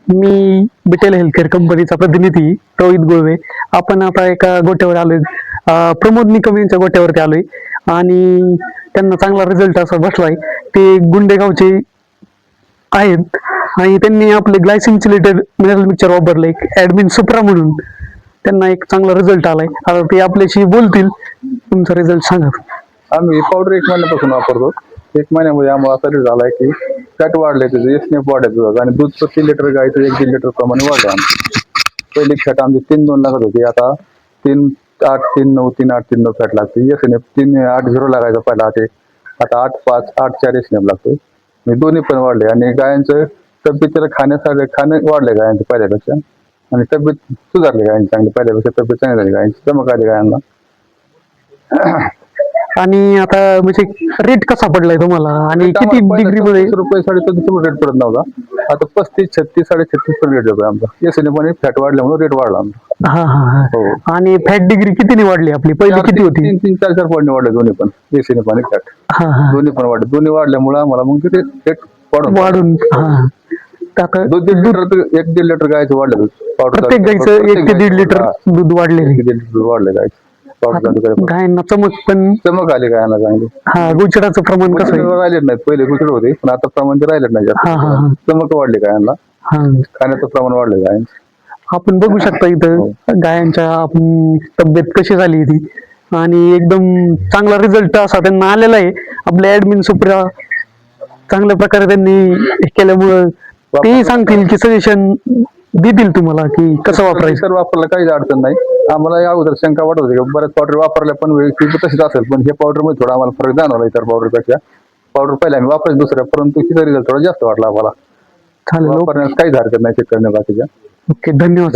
मी बिटेल healthcare कंपनीचा प्रतिनिधी रोहित गुळवे. आपण आता एका गोट्यावर आलोय, प्रमोद निकम यांच्या गोट्यावरती आलोय आणि त्यांना चांगला रिझल्ट असा बसलाय. ते गुंडेगावचे आहेत आणि त्यांनी आपले ग्लायसिन-चिलेटेड मिनरल मिक्सचर वापरले ऍडमिन सुप्रा म्हणून. त्यांना एक चांगला रिझल्ट आलाय. आता ते आपल्याशी बोलतील. तुमचा रिझल्ट सांगा. आम्ही पावडर 1 महिन्यापासून वापरतो. 1 महिन्यामध्ये आम्हाला असा रिझल्ट झालाय की फॅट वाढले, त्याचं एसनेफ वाढायचं आणि दूध प्रति लिटर गायचं 1-1.5 लिटर प्रमाणे वाढलं आमचं. पहिली फॅट आमची 3.2 लागत होती, आता 3.8, 3.9, 3.8, 3.9 फॅट लागते. एसनेफ 3.80 लागायचा पहिला, आता 8.5, 8.4 एसनेफ लागतोय. मी दोन्ही पण वाढले आणि गायांचं तब्येतीला खाणं वाढले गायांचं पहिल्यापेक्षा आणि तब्येत सुधारली गायांची चांगली. पहिल्यापेक्षा तब्येत चांगली झाली गायांची, चमक आली गायांना. आणि आता म्हणजे रेट कसा पडलाय तुम्हाला आणि किती डिग्री मध्ये? ₹34 ₹34 रेट पडत नव्हता, आता 35, 36, 36.5 रेट येतोय आमचा. एसनेफ आणि फॅट वाढल्यामुळे रेट वाढला आमचा. हा हा हा. हो. आणि फॅट डिग्री कितीने वाढली आपली? पहिली किती होती? 3, 4 पॉईंट वाढले दोन्ही पण, एसनेफ आणि फॅट हा हा. दोन्ही पण वाढले. दोन्ही वाढल्यामुळे आम्हाला मग ते रेट वाढून हा. आता 2-3 लिटर, 1-1.5 लिटर गायचं वाढलं. प्रत्येक गाईचं 1 ते 1.5 लिटर दूध वाढलेलं आहे. 1-1.5 लिटर वाढले गायचं. गायांना चमक पण चमक आली गायला चांगली. हा. गुचडाचं प्रमाण कसं आहे? राहिले नाहीत, पहिले गुचड होते पण आता प्रमाण ते राहिले नाही हा हा जास्त. हा. चमक वाढली गायांना, हा. खाण्याचं प्रमाण वाढलं गायांचं. आपण बघू शकता इथं गायांच्या तब्येत कशी झाली ती आणि एकदम चांगला रिझल्ट असा त्यांना आलेला आहे. आपले ऍडमिन सुप्रा चांगल्या प्रकारे त्यांनी हे केल्यामुळं तेही सांगतील की सजेशन देतील तुम्हाला की कसं वापरायचं. सर वापरायला काहीच अडचण नाही. आम्हाला या अगोदर शंका वाटत होती की बऱ्याच पावडर वापरल्या पण वेळ तशीच असेल, पण हे पावडर मध्ये थोडा आम्हाला फरक जाणवला इतर पावडरपेक्षा. पावडर पहिल्या आम्ही वापरायचं दुसऱ्या, परंतु तिचा रिझल्ट थोडा जास्त वाटला आम्हाला. चालेल. वापरण्यास काहीच हरकत नाही शेतकऱ्यांना बाकीच्या. ओके, धन्यवाद.